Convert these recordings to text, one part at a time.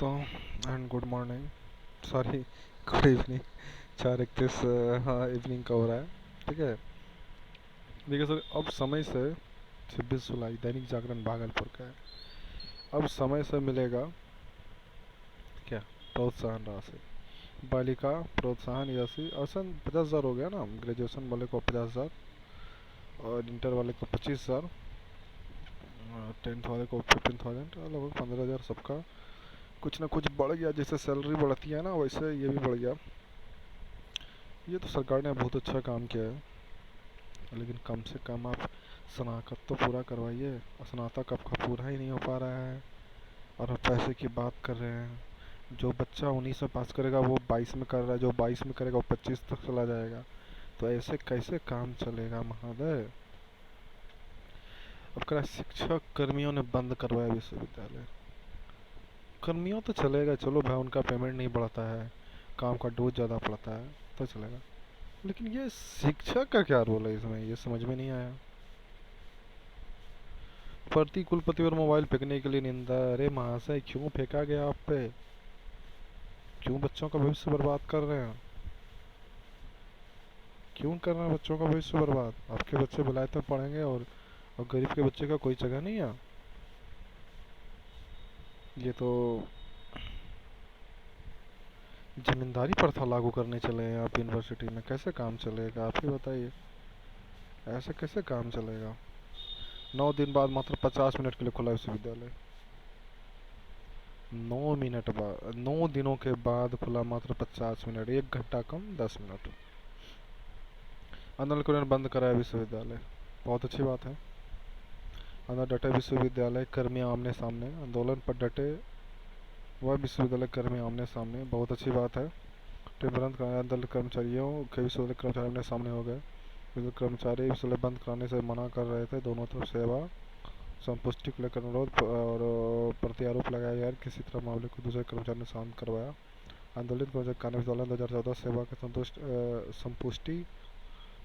दोस्तों and good morning, sorry good evening. 4:31 हाँ evening का हो रहा है। ठीक है। देखिए सर, अब समय से 26 जुलाई दैनिक जागरण भागलपुर का है। अब समय से मिलेगा क्या? प्रोत्साहन राशि, बालिका प्रोत्साहन राशि औसतन 50,000 हो गया ना। ग्रेजुएशन वाले को 50,000 और इंटर वाले को 25,000, 10th वाले को 15,000, लगभग 15,000 सबका। कुछ ना कुछ बढ़ गया, जैसे सैलरी बढ़ती है ना वैसे ये भी बढ़ गया। ये तो सरकार ने बहुत अच्छा काम किया है, लेकिन कम से कम आप स्नातक तो पूरा करवाइए। स्नातक आपका पूरा ही नहीं हो पा रहा है और आप पैसे की बात कर रहे हैं। जो बच्चा 19 में पास करेगा वो 22 में कर रहा है, जो 22 में करेगा वो 25 तक चला जाएगा। तो ऐसे कैसे काम चलेगा महोदय? अब कह शिक्षक कर्मियों ने बंद करवाया विश्वविद्यालय। कर्मियों तो चलेगा, चलो भाई, उनका पेमेंट नहीं बढ़ता है, काम का डोज ज़्यादा पड़ता है तो चलेगा। लेकिन ये शिक्षक का क्या रोल है इसमें, ये समझ में नहीं आया। प्रति कुलपति और मोबाइल फेंकने के लिए निंदा। अरे महाशय, क्यों फेंका गया आप पे? क्यों बच्चों का भविष्य बर्बाद कर रहे हैं? क्यों कर रहे हैं बच्चों का भविष्य बर्बाद? आपके बच्चे विलायत में पढ़ेंगे और गरीब के बच्चे का कोई जगह नहीं है। ये तो जमींदारी प्रथा लागू करने चले हैं आप यूनिवर्सिटी में। कैसे काम चलेगा आप ही बताइए? ऐसे कैसे काम चलेगा? 9 दिन बाद मात्र 50 मिनट के लिए खुला विश्वविद्यालय। 9 मिनट बाद, 9 दिनों के बाद खुला मात्र 50 मिनट, 1 घंटा कम 10 मिनट। आंदोलन ने बंद कराया विश्वविद्यालय, बहुत अच्छी बात है। अंदर डटे विश्वविद्यालय कर्मी आमने सामने, आंदोलन पर डटे वह विश्वविद्यालय कर्मी आमने सामने, बहुत अच्छी बात है। तुरंत आंदोलन कर्मचारियों के विश्वविद्यालय कर्मचारी आमने सामने हो गए। विश्वविद्यालय कर्मचारी विश्वविद्यालय बंद कराने से मना कर रहे थे। दोनों तरफ सेवा संपुष्टि को लेकर अनुरोध और प्रत्यारोप लगाया गया। किसी तरह मामले को दूसरे कर्मचारी ने शांत करवाया। आंदोलित कर्मचारी कानून 2014 सेवा का संपुष्टि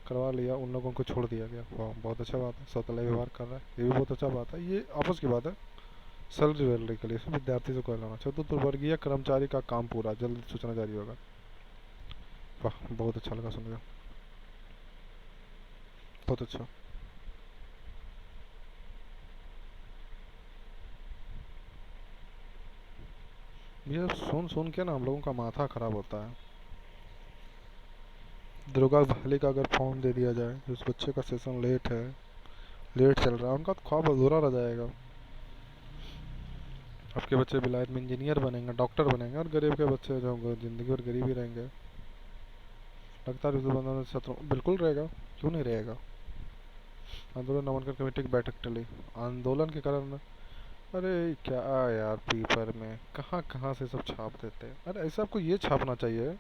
करवा लिया, उन लोगों को छोड़ दिया गया। वाह, बहुत अच्छा बात है। सौतला व्यवहार कर रहा है, ये भी बहुत अच्छा बात है। ये आपस की बात है। सैलरी वैलरी के लिए विद्यार्थी से कोई लाना। चतुर्थ वर्गीय कर्मचारी का काम पूरा, जल्द सूचना जारी होगा। वाह, बहुत अच्छा लगा सुनकर, बहुत अच्छा। ये सुन सुन के ना हम लोगों का माथा खराब होता है। दुर्गा भाली का अगर फॉर्म दे दिया जाए, जिस बच्चे का सेशन लेट चल रहा है, उनका तो ख्वाब अधूरा रह जाएगा। आपके बच्चे विलायत में इंजीनियर बनेंगे, डॉक्टर बनेंगे, और गरीब के बच्चे जो होंगे जिंदगी और गरीब ही रहेंगे। लगता है छात्रों बिल्कुल रहेगा, क्यों नहीं रहेगा। आंदोलन नामांकन कमेटी की बैठक टली आंदोलन के कारण। अरे क्या यार, पेपर में कहाँ कहाँ से सब छाप देते हैं। अरे ऐसा आपको ये छापना चाहिए,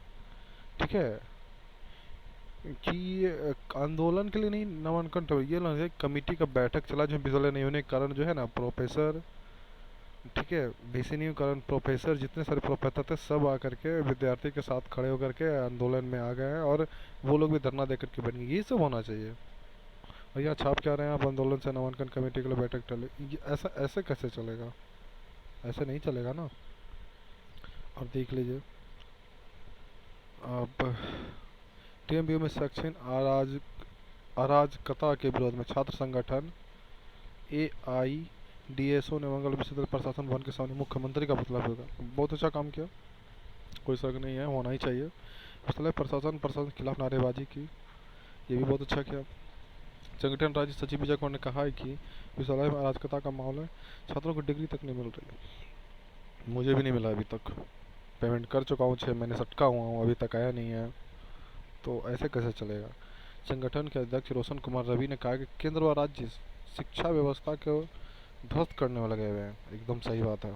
ठीक है, कि आंदोलन के लिए नहीं नामांकन, तो ये ना कमेटी का बैठक चला जो विषय नहीं होने के कारण जो है ना प्रोफेसर, ठीक है, बीसी नहीं कारण प्रोफेसर, जितने सारे प्रोफेसर थे सब आकर के विद्यार्थी के साथ खड़े होकर के आंदोलन में आ गए हैं, और वो लोग भी धरना देकर के बन गए। ये सब होना चाहिए। और यहाँ छाप क्या रहे हैं आप, आंदोलन से नामांकन कमेटी के लिए बैठक टले। ऐसा ऐसे कैसे चलेगा? ऐसे नहीं चलेगा ना। और देख लीजिए अब, टीएमबीयू में शैक्षणिक अराजकता के विरोध में छात्र संगठन एआईडीएसओ ने मंगल विश्वविद्यालय प्रशासन भवन के सामने मुख्यमंत्री का पुतला फूका। बहुत अच्छा काम किया, कोई शक नहीं है, होना ही चाहिए। विश्वविद्यालय प्रशासन के खिलाफ नारेबाजी की, ये भी बहुत अच्छा किया। संगठन राज्य सचिव विजय कुमार ने कहा है कि विश्वविद्यालय में अराजकता का माहौल है, छात्रों को डिग्री तक नहीं मिल रही। मुझे भी नहीं मिला अभी तक, पेमेंट कर चुका हूँ, 6 महीने से अटका हुआ हूँ, अभी तक आया नहीं है। तो ऐसे कैसे चलेगा? संगठन के अध्यक्ष रोशन कुमार रवि ने कहा कि केंद्र व राज्य शिक्षा व्यवस्था को ध्वस्त करने में लगे हुए हैं। एकदम सही बात है।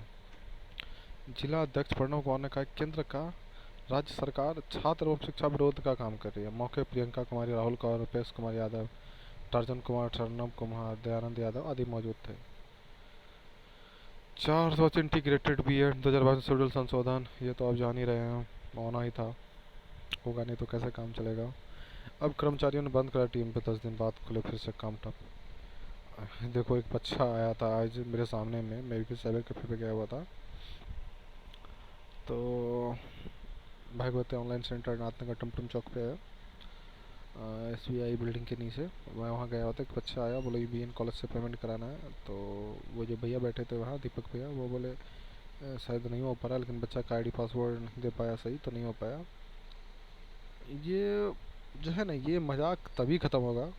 जिला अध्यक्ष प्रणव कुमार ने कहा कि केंद्र का राज्य सरकार छात्र एवं शिक्षा विरोध का काम कर रही है। मौके प्रियंका कुमारी, राहुल कौर, रुपेश कुमार यादव, टार्जन कुमार, शरणम कुमार, दयानंद यादव आदि मौजूद थे। 4 इंटीग्रेटेड बीएड 2022 शेड्यूल संशोधन, ये तो आप जान ही रहे हैं, होना ही था, होगा नहीं तो कैसे काम चलेगा। अब कर्मचारियों ने बंद करा टीम पे, 10 दिन बाद खुले फिर से काम ठप। देखो एक बच्चा आया था आज मेरे सामने में, मैं भी साइबर कैफे पे गया हुआ था। तो भागवती ऑनलाइन सेंटर नाथनगर टमटम चौक पे है, SBI बिल्डिंग के नीचे। मैं वहाँ गया होता, एक बच्चा आया, बोले BN कॉलेज से पेमेंट कराना है। तो वो जो भैया बैठे थे वहाँ, दीपक भैया, वो बोले शायद नहीं हो पा रहा, लेकिन बच्चा का ID पासवर्ड नहीं दे पाया सही, तो नहीं हो पाया। ये जो है ना, ये मजाक तभी ख़त्म होगा,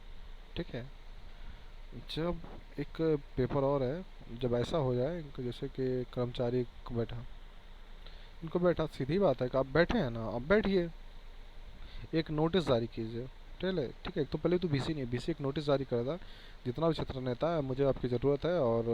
ठीक है, जब एक पेपर और है, जब ऐसा हो जाए इनको, जैसे कि कर्मचारी को बैठा, इनको बैठा, सीधी बात है कि आप बैठे हैं ना, आप बैठिए, एक नोटिस जारी कीजिए। ठीक है, एक तो पहले तो BC नहीं, BC एक नोटिस जारी कर था, जितना भी छात्र नेता है, मुझे आपकी ज़रूरत है और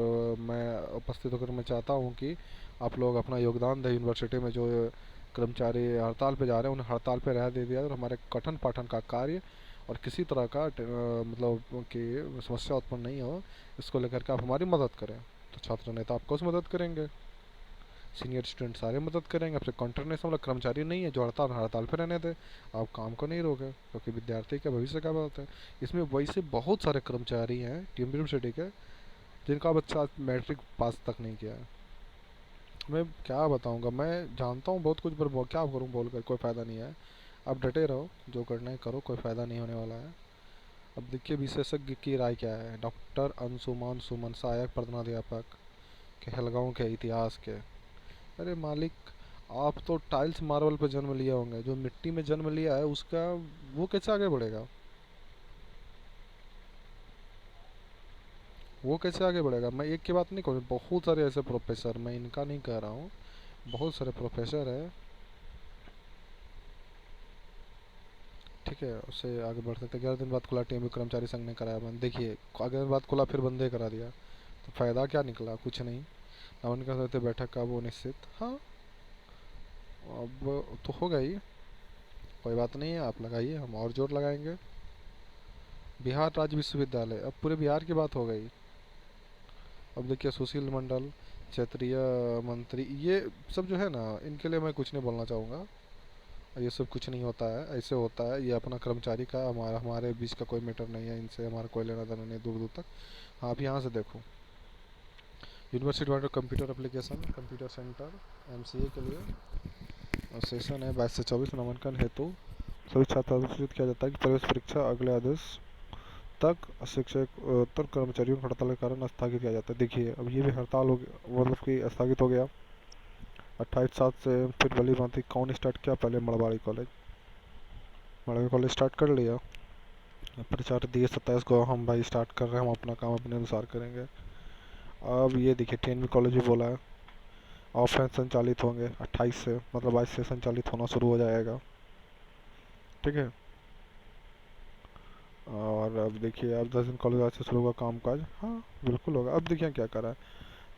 मैं उपस्थित होकर मैं चाहता हूँ कि आप लोग अपना योगदान दें यूनिवर्सिटी में। जो कर्मचारी हड़ताल पे जा रहे हैं उन्हें हड़ताल पे रह दे दिया और हमारे कठन पाठन का कार्य और किसी तरह का मतलब कि समस्या उत्पन्न नहीं हो, इसको लेकर के आप हमारी मदद करें। तो छात्र नेता आपको मदद करेंगे, सीनियर स्टूडेंट सारे मदद करेंगे, आपसे कॉन्ट्रैक्ट नहीं, मतलब कर्मचारी नहीं है जो हड़ताल हड़ताल पे रहने दे, आप काम को नहीं रोके, क्योंकि विद्यार्थी का भविष्य का बात है। इसमें वैसे बहुत सारे कर्मचारी हैं टीम यूनिवर्सिटी के जिनका बच्चा मैट्रिक पास तक नहीं किया है। मैं क्या बताऊंगा, मैं जानता हूँ बहुत कुछ, पर क्या करूँ बोल कर, कोई फ़ायदा नहीं है। आप डटे रहो, जो करना है करो, कोई फ़ायदा नहीं होने वाला है। अब देखिए विशेषज्ञ की राय क्या है। डॉक्टर अंशुमान सुमन, सहायक प्रधानाध्यापक, कहलगांव के इतिहास के। अरे मालिक, आप तो टाइल्स मार्बल पे जन्म लिया होंगे, जो मिट्टी में जन्म लिया है उसका वो कैसे आगे बढ़ेगा, वो कैसे आगे बढ़ेगा। मैं एक की बात नहीं कहूँ, बहुत सारे ऐसे प्रोफेसर, मैं इनका नहीं कह रहा हूँ, बहुत सारे प्रोफेसर है, ठीक है, उससे आगे बढ़ सकते। 11 दिन बाद खुला, TMU कर्मचारी संघ ने कराया बंद। देखिए 11 दिन बाद खुला, फिर बंदे करा दिया, तो फ़ायदा क्या निकला, कुछ नहीं। ना उनका कहते बैठक का वो निश्चित, हाँ अब तो हो गई, कोई बात नहीं है, आप लगाइए, हम और जोर लगाएंगे। बिहार राज्य विश्वविद्यालय, अब पूरे बिहार की बात हो गई। अब देखिए सुशील मंडल, क्षेत्रीय मंत्री, ये सब जो है ना, इनके लिए मैं कुछ नहीं बोलना चाहूँगा। ये सब कुछ नहीं होता है, ऐसे होता है, ये अपना कर्मचारी का, हमारे बीच का कोई मैटर नहीं है, इनसे हमारा कोई लेना देना नहीं दूर दूर तक। हाँ अब यहाँ से देखो, university water computer application computer centre MCA के लिए, और सेशन है 22 से 24। नामांकन हेतु सभी छात्रों को सूचित किया जाता है कि प्रवेश परीक्षा अगले आदेश तक शिक्षक उत्तर कर्मचारियों को हड़ताल के कारण स्थगित किया जाता है। देखिए अब ये भी हड़ताल हो गया, मतलब कि स्थगित हो गया। 28/7 से फिर भली भांति कौन स्टार्ट किया, पहले मड़वाड़ी कॉलेज स्टार्ट कर लिया, प्रचार दिए 27 को, हम भाई स्टार्ट कर रहे हैं, हम अपना काम अपने अनुसार करेंगे। अब ये देखिए TNV कॉलेज भी बोला है ऑफलाइन संचालित होंगे 28 से, मतलब आज से संचालित होना शुरू हो जाएगा, ठीक है। और अब देखिए अब 10 दिन कॉलेज आज से शुरू होगा काम काज, हाँ बिल्कुल होगा। अब देखिए क्या करा है,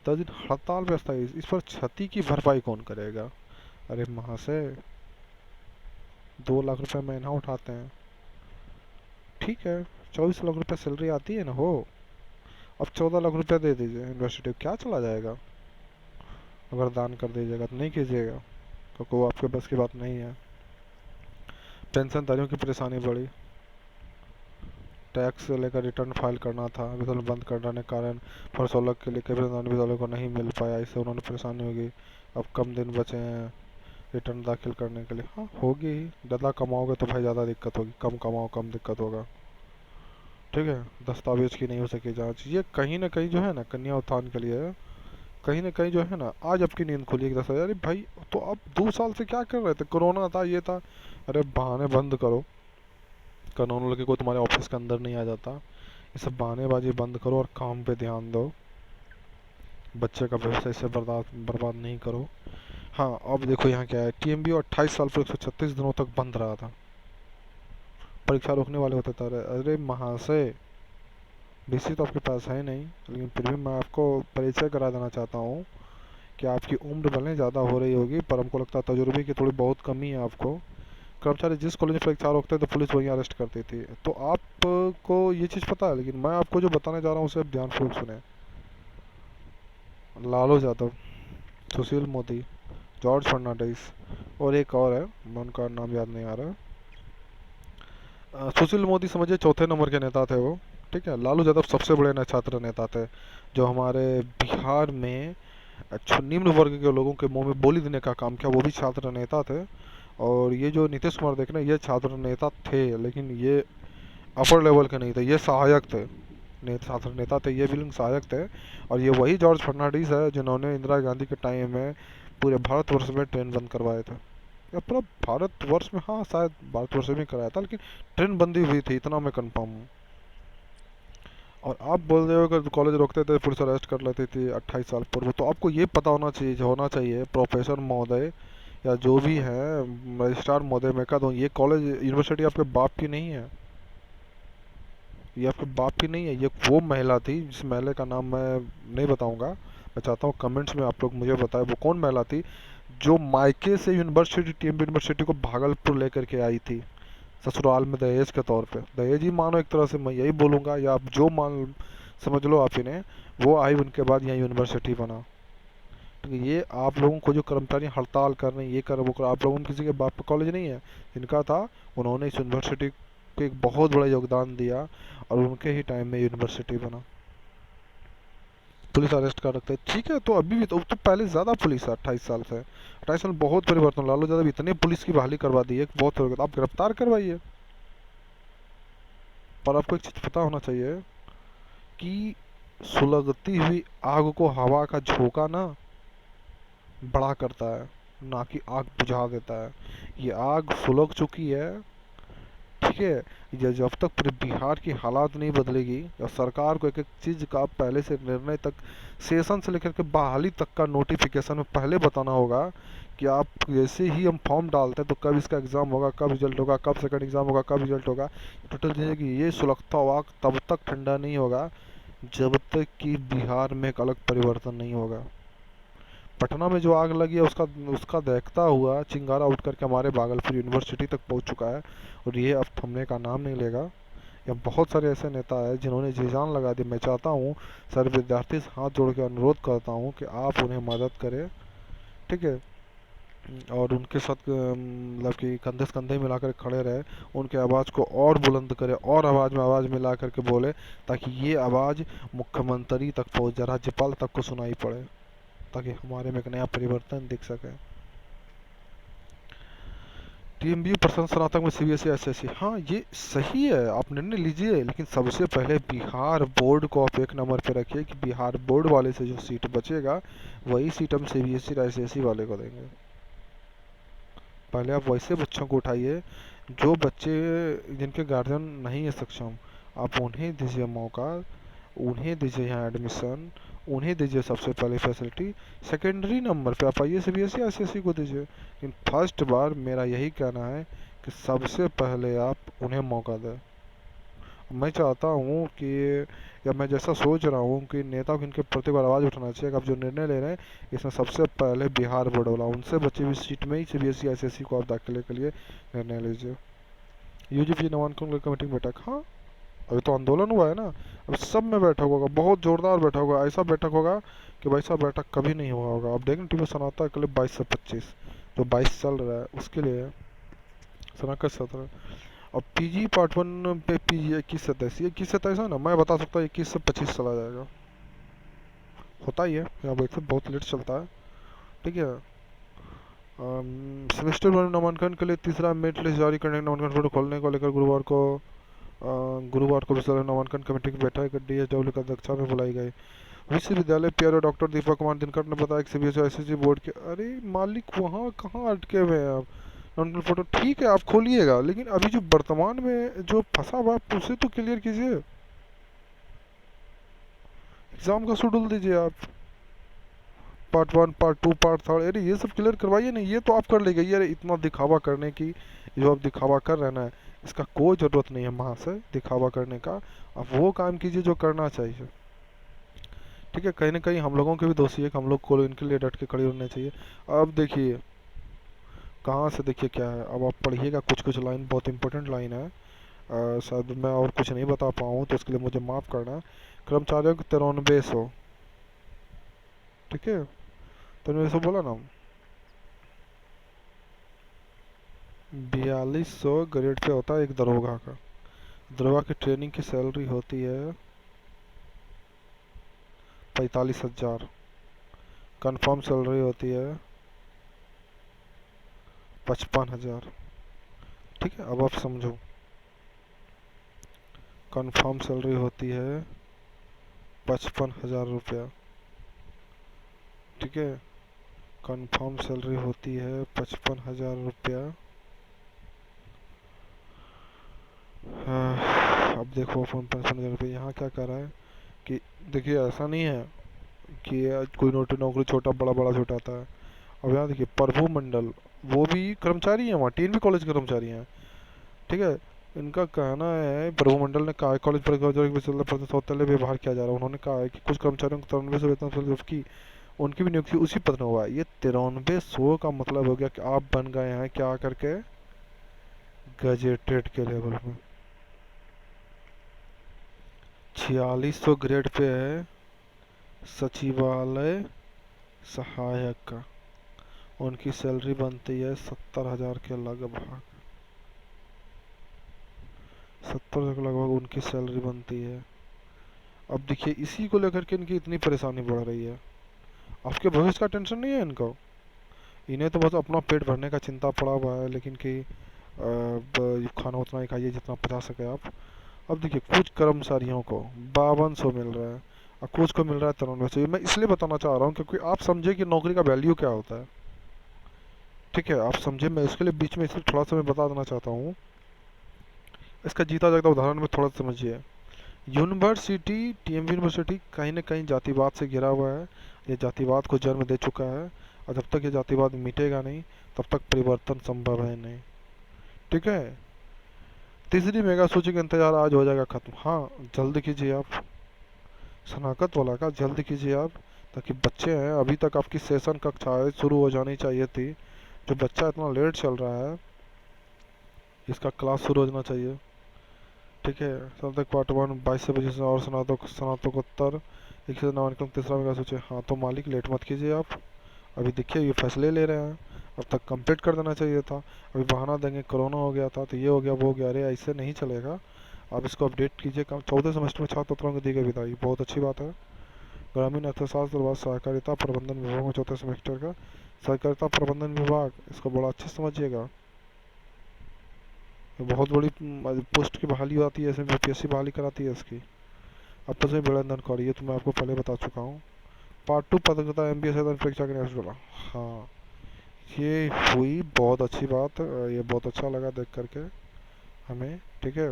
10 दिन हड़ताल पे स्थायी, इस पर क्षति की भरपाई कौन करेगा। अरे महाशय, 2 लाख रुपए महीना उठाते हैं, ठीक है, 24 लाख रुपए सैलरी आती है ना हो, अब 14 लाख रुपए दे दीजिए, यूनिवर्सिटी क्या चला जाएगा। अगर दान कर दीजिएगा तो नहीं कीजिएगा, क्योंकि वो आपके बस की बात नहीं है। पेंशनधारियों की परेशानी बढ़ी, टैक्स लेकर रिटर्न फाइल करना था, विद्यालय बंद करने के कारण फॉर 16 के लिए कई विद्यालयों को नहीं मिल पाया, इससे उन्होंने परेशानी होगी। अब कम दिन बचे हैं रिटर्न दाखिल करने के लिए, हाँ होगी ही, ज़्यादा कमाओगे तो भाई ज़्यादा दिक्कत होगी, कम कमाओ कम दिक्कत होगा, ठीक है। दस्तावेज की नहीं हो सकी जांच, ये कहीं ना कहीं जो है ना कन्या उत्थान के लिए है। कहीं ना कहीं जो है ना, आज आपकी नींद खुली 10 हजार, अरे भाई तो आप 2 साल से क्या कर रहे थे, कोरोना था ये था, अरे बहाने बंद करो, कानून लेके कोई तुम्हारे ऑफिस के अंदर नहीं आ जाता, ये सब बहानेबाजी बंद करो और काम पे ध्यान दो, बच्चे का भविष्य इससे बर्बाद नहीं करो। हाँ अब देखो यहाँ क्या है, TMB 28 साल पर 136 दिनों तक बंद रहा था, परीक्षा रोकने वाले होते थे। अरे महाशय, BC तो आपके पास है नहीं, लेकिन फिर भी मैं आपको परिचय करा देना चाहता हूँ कि आपकी उम्र भले ज़्यादा हो रही होगी, पर हमको लगता है तजुर्बे की थोड़ी बहुत कमी है आपको। कर्मचारी जिस कॉलेज में परीक्षा रोकते तो पुलिस वहीं अरेस्ट करती थी, तो आपको ये चीज़ पता है, लेकिन मैं आपको जो बताने जा रहा हूँ उसे आप ध्यानपूर्वक सुने। लालू यादव, सुशील मोदी, जॉर्ज फर्नांडिस और एक और है, मैं उनका नाम याद नहीं आ रहा। सुशील मोदी समझिए चौथे नंबर के नेता थे वो, ठीक है। लालू यादव सबसे बड़े छात्र नेता थे, जो हमारे बिहार में अच्छा, निम्न वर्ग के लोगों के मुंह में बोली देने का काम किया, वो भी छात्र नेता थे। और ये जो नीतीश कुमार देख रहे हैं, ये छात्र नेता थे, लेकिन ये अपर लेवल के नहीं थे, ये सहायक थे। छात्र नेता थे ये भी, लेकिन सहायक थे। और ये वही जॉर्ज फर्नांडिस है जिन्होंने इंदिरा गांधी के टाइम में पूरे भारतवर्ष में ट्रेन बंद करवाए थे, या पूरा भारतवर्ष में, हाँ शायद भारतवर्ष में कराया था, लेकिन ट्रेन बंदी हुई थी, इतना मैं कंफर्म हूँ। और आप बोल रहे हो अगर कॉलेज रोकते थे पुलिस अरेस्ट कर लेती थी 28 साल पूर्व, तो आपको ये पता होना चाहिए प्रोफेसर महोदय या जो भी है रजिस्ट्रार महोदय, मैं कह दूँ ये कॉलेज यूनिवर्सिटी आपके बाप की नहीं है। ये आपके बाप की नहीं है, ये वो महिला थी जिस महिला का नाम मैं नहीं बताऊंगा। मैं चाहता हूँ कमेंट्स में आप लोग मुझे बताएं वो कौन महिला थी जो मायके से यूनिवर्सिटी, टीएम यूनिवर्सिटी को भागलपुर लेकर के आई थी, ससुराल में दहेज के तौर पे। दहेज ही मानो एक तरह से, मैं यही बोलूँगा, या आप जो मान समझ लो आप इन्हें। वो आई, उनके बाद यहाँ यूनिवर्सिटी बना। तो ये आप लोगों को जो कर्मचारी हड़ताल कर रहे हैं, ये कर वो कर, आप लोगों में किसी के बाप का कॉलेज नहीं है। जिनका था उन्होंने इस यूनिवर्सिटी को एक बहुत बड़ा योगदान दिया, और उनके ही टाइम में यूनिवर्सिटी बना। पुलिस अरेस्ट कर रखते हैं, ठीक है, तो अभी भी तो पहले ज़्यादा पुलिस है 28 साल से। 28 साल में बहुत परिवर्तन, लालू यादव इतने पुलिस की बहाली करवा दी है कि बहुत परिवर्तन। आप गिरफ्तार करवाइए, पर आपको एक चीज़ पता होना चाहिए कि सुलगती हुई आग को हवा का झोंका ना बड़ा करता है, ना कि आग बुझा देता है। ये आग सुलग चुकी है, ठीक है। ये जब तक पूरे बिहार की हालात नहीं बदलेगी, या सरकार को एक एक चीज़ का पहले से निर्णय तक, सेशन से लेकर के बहाली तक का नोटिफिकेशन में पहले बताना होगा कि आप जैसे ही हम फॉर्म डालते हैं तो कब इसका एग्ज़ाम होगा, कब रिजल्ट होगा, कब सेकंड एग्ज़ाम होगा, कब रिजल्ट होगा। टोटल चीज़ें कि ये सुलगता हुआ आग तब तक ठंडा नहीं होगा जब तक कि बिहार में एक अलग परिवर्तन नहीं होगा। पटना में जो आग लगी है उसका उसका दहकता हुआ चिंगारा उठ करके हमारे भागलपुर यूनिवर्सिटी तक पहुंच चुका है, और ये अब थमने का नाम नहीं लेगा। या बहुत सारे ऐसे नेता हैं जिन्होंने जी जान लगा दी। मैं चाहता हूँ सर विद्यार्थी से हाथ जोड़ के अनुरोध करता हूँ कि आप उन्हें मदद करें, ठीक है। और उनके साथ मतलब कि कंधे से कंधे मिला कर खड़े रहे, उनके आवाज़ को और बुलंद करें, और आवाज़ में आवाज़ मिला करके बोले, ताकि ये आवाज़ मुख्यमंत्री तक पहुँच जाए, राज्यपाल तक को सुनाई पड़े, ताकि हमारे में एक नया परिवर्तन दिख सके। टीएमबी प्रशासन स्नातक में सीबीएसई एसएससी, हाँ ये सही है, आप निर्णय लीजिए, लेकिन सबसे पहले बिहार बोर्ड को आप एक नंबर पे रखिए कि बिहार बोर्ड वाले से जो सीट बचेगा वही सीट हम सीबीएसई और एसएससी वाले को देंगे। पहले आप वैसे बच्चों को उठाइए जो बच्चे जिनके गार्जियन नहीं है सक्षम, आप उन्हें दीजिए मौका, उन्हें दीजिए यहाँ एडमिशन, उन्हें दीजिए सबसे पहले फैसिलिटी। सेकेंडरी नंबर पे आप आइए सीबीएसई एसएससी को दीजिए, लेकिन फर्स्ट बार मेरा यही कहना है कि सबसे पहले आप उन्हें मौका दें। मैं चाहता हूँ कि, या मैं जैसा सोच रहा हूँ कि नेताओं को इनके प्रति बार आवाज़ उठाना चाहिए कि आप जो निर्णय ले रहे हैं इसमें सबसे पहले बिहार बोर्ड वाला उनसे बची हुई सीट में ही सीबीएसई एसएससी को आप दाखिले के लिए निर्णय लीजिए। यूजीसी नामांकन कमेटी की बैठक, हाँ अभी तो आंदोलन हुआ है ना, अब सब में बैठक होगा, बहुत जोरदार बैठक होगा, ऐसा बैठक होगा कि वैसा बैठक कभी नहीं हुआ होगा। अब देखेंगे टीवी सुनाता है कल 22 से 25, जो 22 चल रहा है उसके लिए सुना कर 17। अब पीजी पार्ट वन पे पीजी 21 27, 21 27 है ना, मैं बता सकता हूँ 21 से 25 चला जाएगा, होता ही है यहाँ वैसे बहुत लेट चलता है, ठीक है। सेमेस्टर वन नामांकन के लिए तीसरा मेरिट लिस्ट जारी करने, नामांकन फोटो खोलने को लेकर गुरुवार को विश्वविद्यालय नामांकन कमेटी की बैठक डीएसडब्ल्यू की अध्यक्षता में बुलाई गई। विश्वविद्यालय पीआरओ डॉक्टर दीपक कुमार दिनकर ने बताया कि सीबीएसई एसएससी बोर्ड के, अरे मालिक वहाँ कहाँ अटके हुए हैं आप। नामांकन फोटो ठीक है आप खोलिएगा, लेकिन अभी जो वर्तमान में जो फंसा हुआ है उसे तो क्लियर कीजिए, एग्जाम का शेड्यूल दीजिए आप, part one part two part third, अरे ये सब क्लियर करवाइए नहीं, ये तो आप कर लेंगे, ये इतना दिखावा करने की, जो आप दिखावा कर रहे हैं ना, इसका कोई ज़रूरत नहीं है वहाँ से दिखावा करने का। आप वो काम कीजिए जो करना चाहिए, ठीक है। कहीं ना कहीं हम लोगों के भी दोषी है कि हम लोग को इनके लिए डट के खड़े होने चाहिए। अब देखिए कहाँ से, देखिए क्या है, अब आप पढ़िएगा कुछ कुछ लाइन, बहुत इंपॉर्टेंट लाइन है, शायद मैं और कुछ नहीं बता पाऊँ तो उसके लिए मुझे माफ़ करना। कर्मचारियों को 9300, ठीक है, 9300 बोला ना, 4200 ग्रेड पे होता है एक दरोगा का। दरोगा की ट्रेनिंग की सैलरी होती है 45,000, कंफर्म सैलरी होती है 55,000। ठीक है, अब आप समझो। कंफर्म सैलरी होती है 55,000 रुपया। ठीक है, कंफर्म सैलरी होती है 55,000 रुपया। अब देखो अपन 55,000 रुपये यहाँ क्या कर रहा है कि देखिए ऐसा नहीं है कि कोई नौकरी छोटा बड़ा बड़ा छोटा आता है। अब यहाँ देखिए प्रभु मंडल, वो भी कर्मचारी हैं, वहाँ टीएनबी कॉलेज के कर्मचारी हैं। ठीक है, इनका कहना है, प्रभु मंडल ने कहा कॉलेज पर शौचालय व्यवहार किया जा रहा है। उन्होंने कहा है कि कुछ कर्मचारियों को 93 से वेतन की उनकी भी नियुक्ति उसी पद में हुआ है। ये 9300 का मतलब हो गया कि आप बन गए हैं क्या करके, गजेटेड के लेवल में। 4600 ग्रेड पे है सचिवालय सहायक का, उनकी सैलरी बनती है 70,000 के लगभग। 70,000 के लगभग उनकी सैलरी बनती है। अब देखिए इसी को लेकर के इनकी इतनी परेशानी बढ़ रही है। आपके भविष्य का टेंशन नहीं है इनको, इन्हें तो बस अपना पेट भरने का चिंता पड़ा हुआ है, लेकिन कि खाना उतना ही खाइए जितना पचा सके आप। अब देखिए कुछ कर्मचारियों को 5200 मिल रहा है और कुछ को मिल रहा है 9300। मैं इसलिए बताना चाह रहा हूँ क्योंकि आप समझे कि नौकरी का वैल्यू क्या होता है। ठीक है, आप समझे, मैं इसके लिए बीच में इसे थोड़ा सा मैं बता देना चाहता हूँ। इसका जीता जागता उदाहरण में थोड़ा सा समझिए। यूनिवर्सिटी, टीएमबी यूनिवर्सिटी कहीं ना कहीं जातिवाद से घिरा हुआ है। ये जातिवाद को जन्म दे चुका है और जब तक ये जातिवाद मिटेगा नहीं तब तक परिवर्तन संभव है नहीं। ठीक है, तीसरी मेगा सूची का इंतजार आज हो जाएगा खत्म। हाँ, जल्द कीजिए आप, शनाख्त वाला का जल्द कीजिए आप, ताकि बच्चे हैं, अभी तक आपकी सेशन कक्षाएं शुरू हो जानी चाहिए थी। जो बच्चा इतना लेट चल रहा है इसका क्लास शुरू हो जाना चाहिए। ठीक है, स्नातक पार्ट 1 22 बजे से, और स्नातकोत्तर 21 से नामांकन तीसरा मेगा सूची। हाँ तो मालिक लेट मत कीजिए आप, अभी देखिए ये फैसले ले रहे हैं, अब तक कंप्लीट कर देना चाहिए था। अभी बहाना देंगे कोरोना हो गया था तो ये हो गया वो हो गया, अरे ऐसे नहीं चलेगा। आप इसको अपडेट कीजिए। 14 सेमेस्टर में छात्र छात्राओं को दी गई विदाई, बहुत अच्छी बात है। ग्रामीण अर्थशास्त्र व सहकारिता प्रबंधन विभाग में 4थे सेमेस्टर का सहकारिता प्रबंधन विभाग, इसको बड़ा अच्छे से समझिएगा। बहुत बड़ी पोस्ट की बहाली आती है इसमें, यूपीएससी बहाली कराती है इसकी। आपस में बड़ा धनखोरी, ये तो मैं आपको पहले बता चुका हूँ। पार्ट 2 पत्रकारिता एमबीए से परीक्षा के नेक्स्ट बोला। हाँ, ये हुई बहुत अच्छी बात, ये बहुत अच्छा लगा देख करके हमें। ठीक है,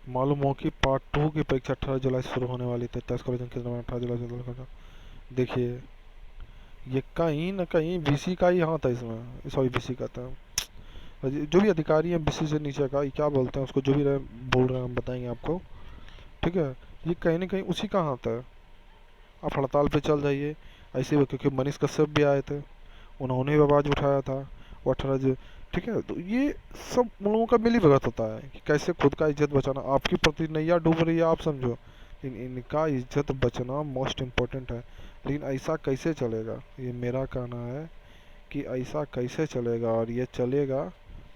मालूम हो कि पार्ट 2 की परीक्षा 18 जुलाई से शुरू होने वाली थी। 23 कॉलेज के 18 जुलाई से। देखिए ये कहीं ना कहीं बीसी का ही हाथ है इसमें, सॉरी बीसी का था, जो भी अधिकारी है बीसी से नीचे का, ये क्या बोलते हैं उसको, जो भी बोल रहे हैं हम बताएंगे आपको। ठीक है, ये कहीं ना कहीं उसी का हाथ है। आप हड़ताल पे चल जाइए ऐसे, क्योंकि मनीष कश्यप भी आए थे, उन्होंने भी आवाज़ उठाया था वो 18। ठीक है, तो ये सब उन लोगों का मिली भगत होता है कि कैसे खुद का इज्जत बचाना। आपकी प्रति नैया डूब रही है आप समझो, इनका इज्जत बचना मोस्ट इम्पोर्टेंट है। लेकिन ऐसा कैसे चलेगा, ये मेरा कहना है कि ऐसा कैसे चलेगा, और ये चलेगा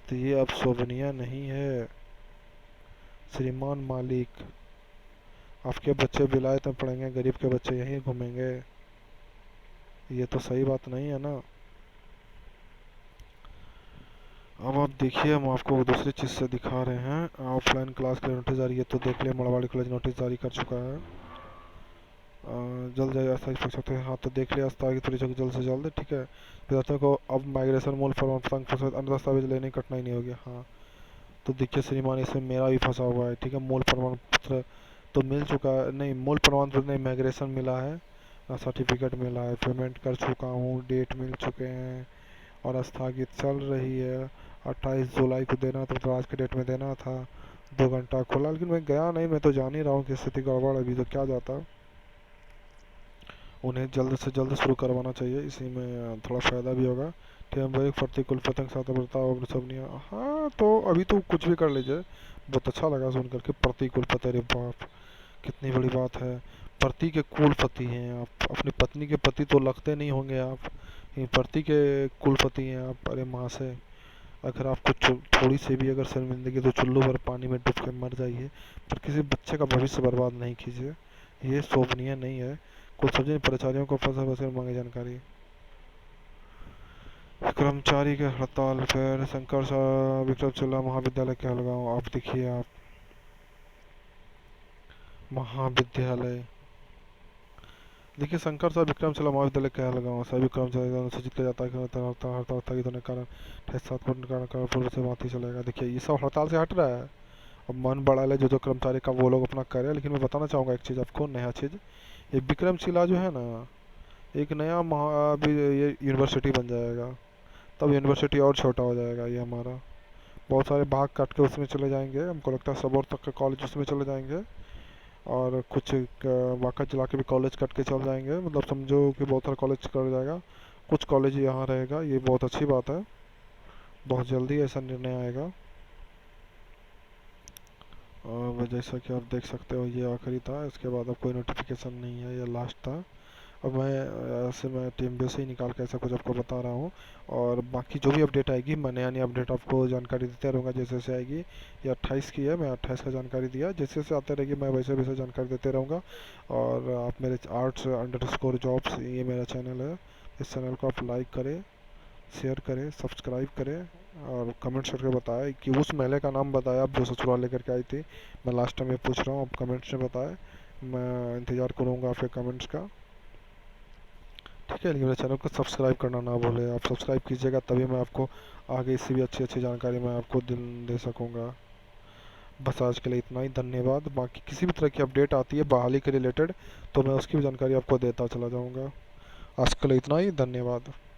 तो ये अब शोभनीय नहीं है। श्रीमान मालिक, आपके बच्चे विलायत में पढ़ेंगे, गरीब के बच्चे यहीं घूमेंगे, ये तो सही बात नहीं है ना। अब आप देखिए, हम आपको दूसरी चीज़ से दिखा रहे हैं। ऑफलाइन क्लास के लिए नोटिस जारी है, तो देख लिया मड़वाड़ी कॉलेज नोटिस जारी कर चुका है। जल्द जाएगा स्थायी परीक्षा। हाँ तो देख लिया, स्थायी की परीक्षा जल्द से जल्द। ठीक है, विद्यार्थियों को अब माइग्रेशन मूल प्रमाण पत्र अन्य दस्तावेज लेने की कठिनाई नहीं होगी। हाँ तो देखिए श्रीमान, इसमें मेरा भी फंसा हुआ है। ठीक है, मूल प्रमाण पत्र तो मिल चुका है, नहीं मूल प्रमाण पत्र नहीं, माइग्रेशन मिला है, सर्टिफिकेट मिला है, पेमेंट कर चुका हूँ, डेट मिल चुके हैं और स्थगित चल रही है। 28 जुलाई को देना था तो आज के डेट में देना था। 2 घंटा खुला, लेकिन मैं गया नहीं, मैं तो जान ही रहा हूँ कि स्थिति गड़बड़, अभी तो क्या जाता। उन्हें जल्द से जल्द शुरू करवाना चाहिए, इसी में थोड़ा फ़ायदा भी होगा। ठीक है भाई, प्रतिकूल पतंग साथ बर्ताव सब नहीं। हाँ तो अभी तो कुछ भी कर लीजिए, बहुत अच्छा लगा सुन करके। प्रतिकूल पति, अरे बाप कितनी बड़ी बात है। पति के कुलपति हैं आप, अपनी पत्नी के पति तो लगते नहीं होंगे आप, ये पति के कुलपति हैं आप। अरे माँ से अगर आपको थोड़ी सी भी अगर शर्मिंदगी, तो चुल्लू भर पानी में डूब के मर जाइए, पर किसी बच्चे का भविष्य बर्बाद नहीं कीजिए, ये शोभनीय नहीं है। कुछ समझे नहीं, प्राचार्यों को फंसा फंस कर मांगी जानकारी। कर्मचारी के हड़ताल, फिर शंकर विक्रमशिला महाविद्यालय के हलगांव। आप देखिए आप, महाविद्यालय देखिए, शंकर साहब विक्रमशिला महाविद्यालय के हलगांव सभी कर्मचारियों द्वारा सूचित किया जाता है कि हड़ताल स्थगित होने के कारण 7 कोट कारण पूर्व से बात ही चलेगा। देखिए ये सब हड़ताल से हट रहा है, अब मन बढ़ा ले जो जो कर्मचारी का वो लोग अपना करे। लेकिन मैं बताना चाहूँगा एक चीज़ आपको, नया चीज़, ये विक्रमशिला जो है ना, एक नया अभी ये यूनिवर्सिटी बन जाएगा, तब यूनिवर्सिटी और छोटा हो जाएगा ये हमारा। बहुत सारे भाग काट के उसमें चले जाएंगे, हमको लगता है सबौर तक के कॉलेज उसमें चले जाएंगे, और कुछ बाका जिला के भी कॉलेज कट के चल जाएंगे। मतलब समझो कि बहुत सारा कॉलेज कर जाएगा, कुछ कॉलेज यहाँ रहेगा। ये बहुत अच्छी बात है, बहुत जल्दी ऐसा निर्णय आएगा। और जैसा कि आप देख सकते हो ये आखिरी था, इसके बाद अब कोई नोटिफिकेशन नहीं है, ये लास्ट था। अब मैं टीम बेस से ही निकाल के ऐसा कुछ आपको बता रहा हूँ। और बाकी जो भी अपडेट आएगी मैं नया नया अपडेट आपको जानकारी देते रहूँगा जैसे जैसे आएगी। ये 28 की है, मैं 28 का जानकारी दिया, जैसे जैसे आते रहेगी मैं वैसे वैसे जानकारी देते रहूँगा। और आप मेरे arts_jobs ये मेरा चैनल है, इस चैनल को आप लाइक करें, शेयर करें, सब्सक्राइब करें, और कमेंट्स करके बताएं कि उस महिला का नाम बताया आप जो ससुराल लेकर के आई थी। मैं लास्ट टाइम ये पूछ रहा हूँ, आप कमेंट्स में बताएं, मैं इंतज़ार करूँगा आपके कमेंट्स का। ठीक है, लेकिन मेरे चैनल को सब्सक्राइब करना ना भूलें, आप सब्सक्राइब कीजिएगा तभी मैं आपको आगे इससे भी अच्छी अच्छी जानकारी मैं आपको दे सकूँगा। बस आज के लिए इतना ही, धन्यवाद। बाकी किसी भी तरह की अपडेट आती है बहाली के रिलेटेड तो मैं उसकी भी जानकारी आपको देता चला जाऊँगा। आज के लिए इतना ही, धन्यवाद।